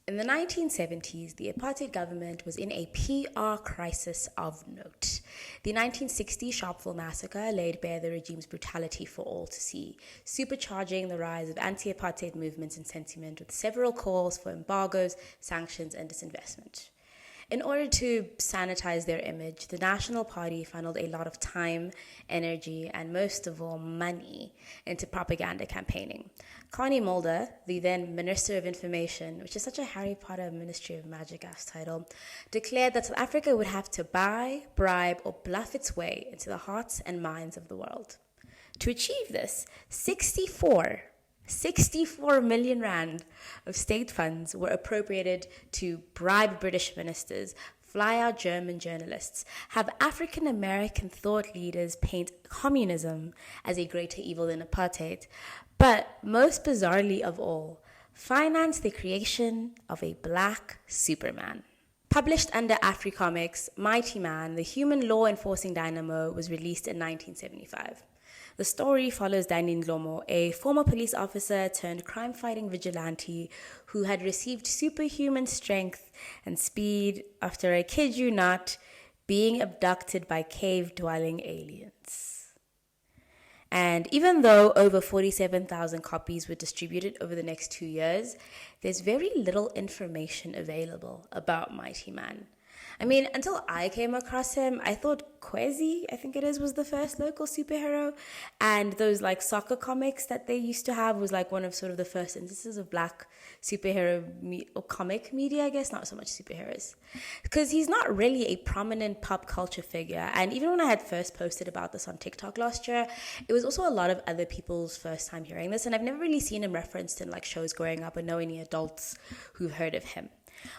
In the 1970s, the apartheid government was in a PR crisis of note. The 1960 Sharpeville massacre laid bare the regime's brutality for all to see, supercharging the rise of anti-apartheid movements and sentiment with several calls for embargoes, sanctions, and disinvestment. In order to sanitize their image, the National Party funneled a lot of time, energy, and most of all, money into propaganda campaigning. Connie Mulder, the then Minister of Information, which is such a Harry Potter Ministry of Magic-ass title, declared that South Africa would have to buy, bribe, or bluff its way into the hearts and minds of the world. To achieve this, 64 million rand of state funds were appropriated to bribe British ministers, fly out German journalists, have African American thought leaders paint communism as a greater evil than apartheid, but most bizarrely of all, finance the creation of a black Superman. Published under AfriComics, Mighty Man, the human law enforcing dynamo, was released in 1975. The story follows Danny Ndlomo, a former police officer turned crime-fighting vigilante who had received superhuman strength and speed after, I kid you not, being abducted by cave-dwelling aliens. And even though over 47,000 copies were distributed over the next 2 years, there's very little information available about Mighty Man. I mean, until I came across him, I thought Kwezi, I think it is, was the first local superhero. And those like soccer comics that they used to have was like one of sort of the first instances of black superhero or comic media, I guess, not so much superheroes. Because he's not really a prominent pop culture figure. And even when I had first posted about this on TikTok last year, it was also a lot of other people's first time hearing this. And I've never really seen him referenced in like shows growing up or know any adults who've heard of him.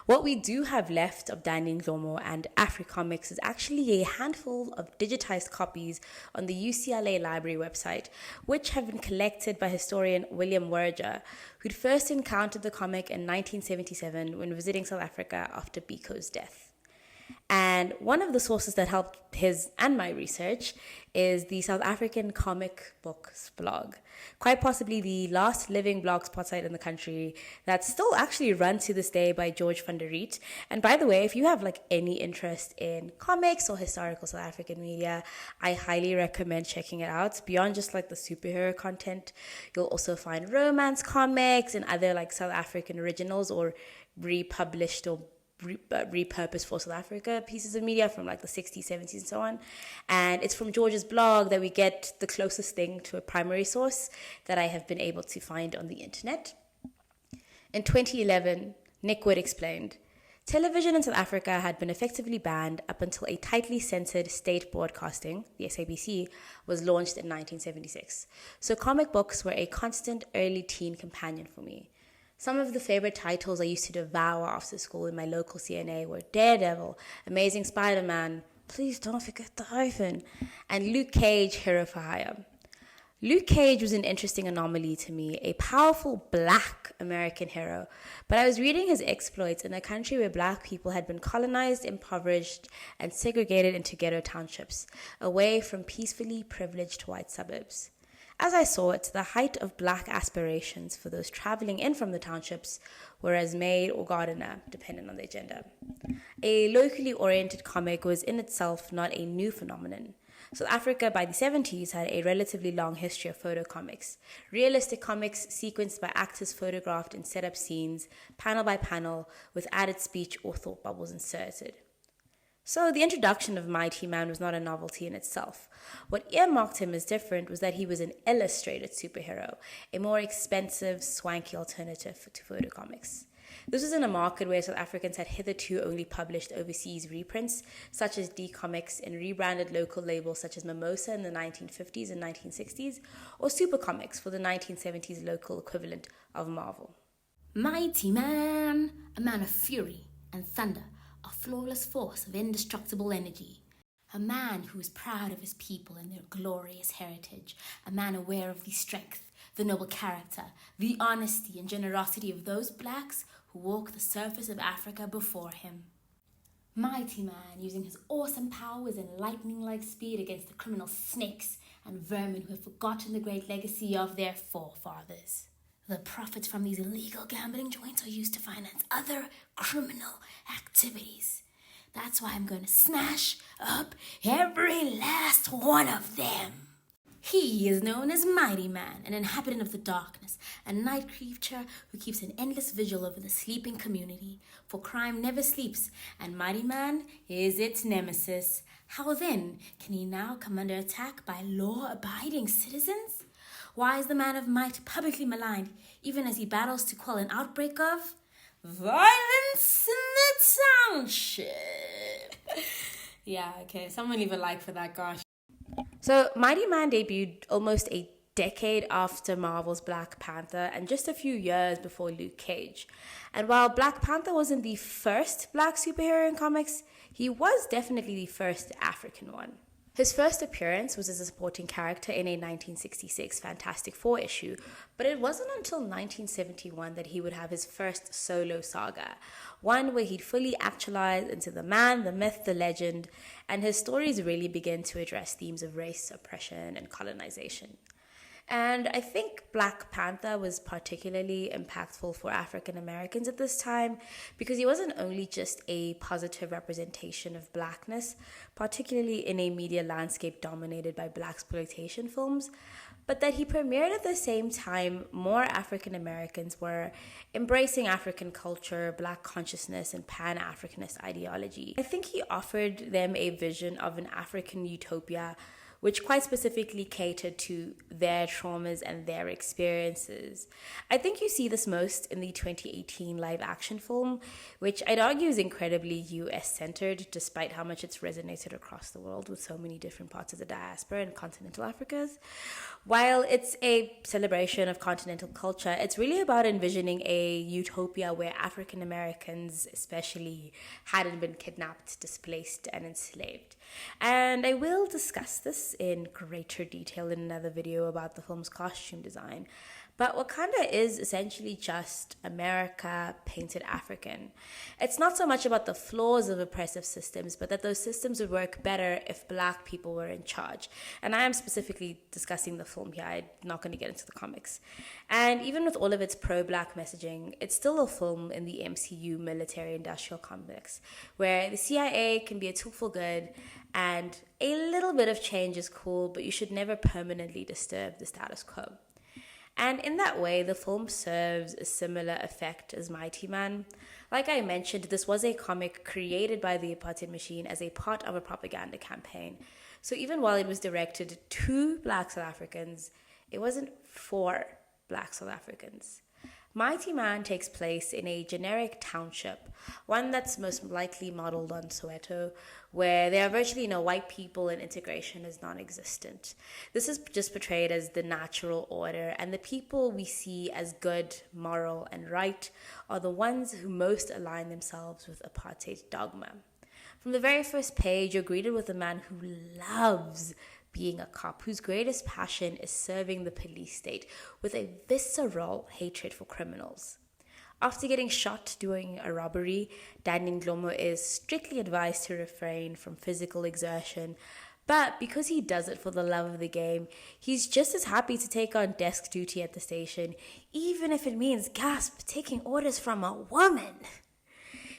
What we do have left of Danny Ndlomo and AfriComics is actually a handful of digitized copies on the UCLA library website, which have been collected by historian William Werger, who'd first encountered the comic in 1977 when visiting South Africa after Biko's death. And one of the sources that helped his and my research is the South African Comic Books blog, quite possibly the last living blog spot site in the country that's still actually run to this day by George van der Riet. And by the way, if you have like any interest in comics or historical South African media, I highly recommend checking it out. Beyond just like the superhero content, you'll also find romance comics and other like South African originals or republished or repurposed for South Africa pieces of media from like the 60s, 70s, and so on. And it's from George's blog that we get the closest thing to a primary source that I have been able to find on the internet. In 2011, Nick Wood explained, television in South Africa had been effectively banned up until a tightly censored state broadcasting, the SABC, was launched in 1976. So comic books were a constant early teen companion for me. Some of the favorite titles I used to devour after school in my local CNA were Daredevil, Amazing Spider-Man, please don't forget the hyphen, and Luke Cage, Hero for Hire. Luke Cage was an interesting anomaly to me, a powerful black American hero, but I was reading his exploits in a country where black people had been colonized, impoverished, and segregated into ghetto townships, away from peacefully privileged white suburbs. As I saw it, the height of black aspirations for those traveling in from the townships were as maid or gardener, depending on their gender. A locally oriented comic was in itself not a new phenomenon. South Africa by the 70s had a relatively long history of photo comics. Realistic comics sequenced by actors photographed in set-up scenes, panel by panel, with added speech or thought bubbles inserted. So the introduction of Mighty Man was not a novelty in itself. What earmarked him as different was that he was an illustrated superhero, a more expensive, swanky alternative to photo comics. This was in a market where South Africans had hitherto only published overseas reprints, such as D-Comics, and rebranded local labels such as Mimosa in the 1950s and 1960s, or Super Comics for the 1970s local equivalent of Marvel. Mighty Man, a man of fury and thunder, a flawless force of indestructible energy. A man who is proud of his people and their glorious heritage. A man aware of the strength, the noble character, the honesty and generosity of those blacks who walk the surface of Africa before him. Mighty Man, using his awesome powers and lightning-like speed against the criminal snakes and vermin who have forgotten the great legacy of their forefathers. The profits from these illegal gambling joints are used to finance other criminal activities. That's why I'm going to smash up every last one of them. He is known as Mighty Man, an inhabitant of the darkness, a night creature who keeps an endless vigil over the sleeping community. For crime never sleeps, and Mighty Man is its nemesis. How then can he now come under attack by law-abiding citizens? Why is the man of might publicly maligned, even as he battles to quell an outbreak of violence in the township? Yeah, okay, someone leave a like for that, gosh. So, Mighty Man debuted almost a decade after Marvel's Black Panther and just a few years before Luke Cage. And while Black Panther wasn't the first black superhero in comics, he was definitely the first African one. His first appearance was as a supporting character in a 1966 Fantastic Four issue, but it wasn't until 1971 that he would have his first solo saga, one where he'd fully actualize into the man, the myth, the legend, and his stories really begin to address themes of race, oppression, and colonization. And I think Black Panther was particularly impactful for African Americans at this time because he wasn't only just a positive representation of blackness, particularly in a media landscape dominated by blaxploitation films, but that he premiered at the same time more African Americans were embracing African culture, black consciousness, and Pan-Africanist ideology. I think he offered them a vision of an African utopia which quite specifically catered to their traumas and their experiences. I think you see this most in the 2018 live action film, which I'd argue is incredibly US-centered, despite how much it's resonated across the world with so many different parts of the diaspora and continental Africas. While it's a celebration of continental culture, it's really about envisioning a utopia where African Americans especially hadn't been kidnapped, displaced, and enslaved. And I will discuss this in greater detail in another video about the film's costume design. But Wakanda is essentially just America painted African. It's not so much about the flaws of oppressive systems, but that those systems would work better if black people were in charge. And I am specifically discussing the film here. I'm not going to get into the comics. And even with all of its pro-black messaging, it's still a film in the MCU military-industrial complex, where the CIA can be a tool for good, and a little bit of change is cool, but you should never permanently disturb the status quo. And in that way, the film serves a similar effect as Mighty Man. Like I mentioned, this was a comic created by the Apartheid machine as a part of a propaganda campaign. So even while it was directed to Black South Africans, it wasn't for Black South Africans. Mighty Man takes place in a generic township, one that's most likely modeled on Soweto, where there are virtually no white people and integration is non-existent. This is just portrayed as the natural order, and the people we see as good, moral, and right are the ones who most align themselves with apartheid dogma. From the very first page, you're greeted with a man who loves being a cop, whose greatest passion is serving the police state with a visceral hatred for criminals. After getting shot during a robbery, Danny Nglomo is strictly advised to refrain from physical exertion, but because he does it for the love of the game, he's just as happy to take on desk duty at the station, even if it means, gasp, taking orders from a woman.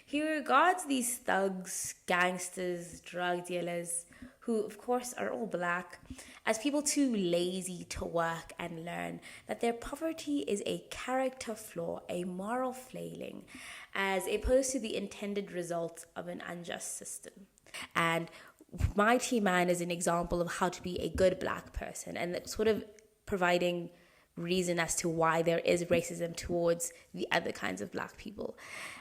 He regards these thugs, gangsters, drug dealers, who of course are all black, as people too lazy to work and learn, that their poverty is a character flaw, a moral flailing, as opposed to the intended result of an unjust system. And Mighty Man is an example of how to be a good black person, and sort of providing reason as to why there is racism towards the other kinds of black people.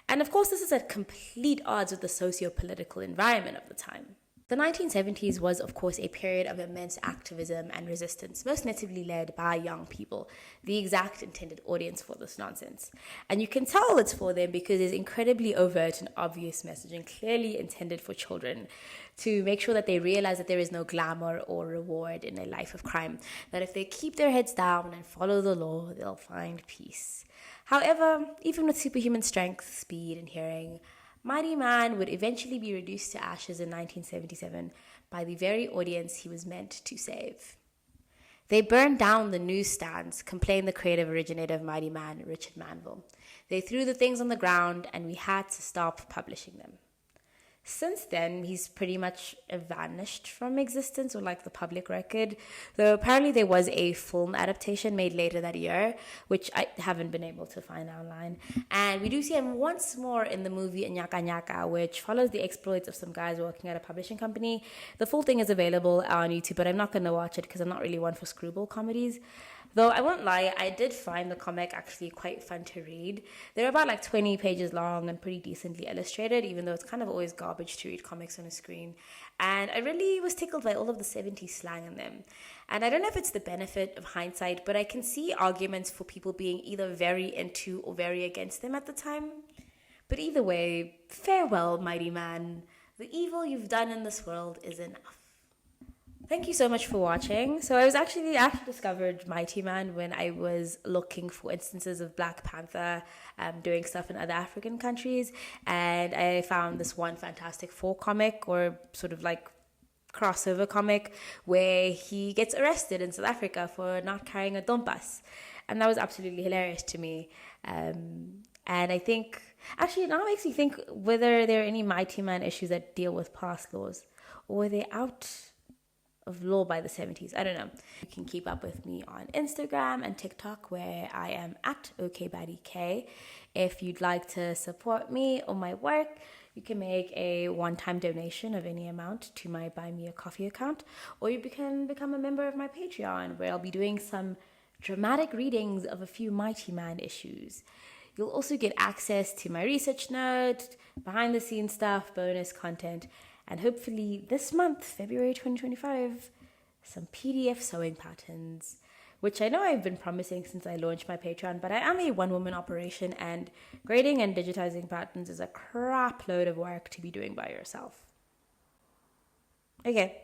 And of course, this is at complete odds with the socio-political environment of the time. The 1970s was, of course, a period of immense activism and resistance, most notably led by young people, the exact intended audience for this nonsense. And you can tell it's for them because there's incredibly overt and obvious messaging clearly intended for children to make sure that they realize that there is no glamour or reward in a life of crime, that if they keep their heads down and follow the law, they'll find peace. However, even with superhuman strength, speed, and hearing, Mighty Man would eventually be reduced to ashes in 1977 by the very audience he was meant to save. They burned down the newsstands, complained the creative originator of Mighty Man, Richard Manville. They threw the things on the ground, and we had to stop publishing them. Since then, he's pretty much vanished from existence, or like the public record. Though apparently there was a film adaptation made later that year, which I haven't been able to find online. And we do see him once more in the movie Nyaka Nyaka, which follows the exploits of some guys working at a publishing company. The full thing is available on YouTube, but I'm not going to watch it because I'm not really one for screwball comedies. Though I won't lie, I did find the comic actually quite fun to read. They're about like 20 pages long and pretty decently illustrated, even though it's kind of always garbage to read comics on a screen. And I really was tickled by all of the 70s slang in them. And I don't know if it's the benefit of hindsight, but I can see arguments for people being either very into or very against them at the time. But either way, farewell, mighty man. The evil you've done in this world is enough. Thank you so much for watching. So I actually discovered Mighty Man when I was looking for instances of Black Panther doing stuff in other African countries, and I found this one Fantastic Four comic, or sort of like crossover comic, where he gets arrested in South Africa for not carrying a dompas, and that was absolutely hilarious to me. And I think, actually, it now makes me think whether there are any Mighty Man issues that deal with past laws, or were they out of law by the 70s. I don't know. You can keep up with me on Instagram and TikTok, where I am at okbaddyk. If you'd like to support me or my work, you can make a one-time donation of any amount to my Buy Me a Coffee account, or you can become a member of my Patreon, where I'll be doing some dramatic readings of a few Mighty Man issues. You'll also get access to my research note, behind-the-scenes stuff, bonus content, and hopefully this month, February 2025, some PDF sewing patterns, which I know I've been promising since I launched my Patreon, but I am a one-woman operation, and grading and digitizing patterns is a crap load of work to be doing by yourself. Okay,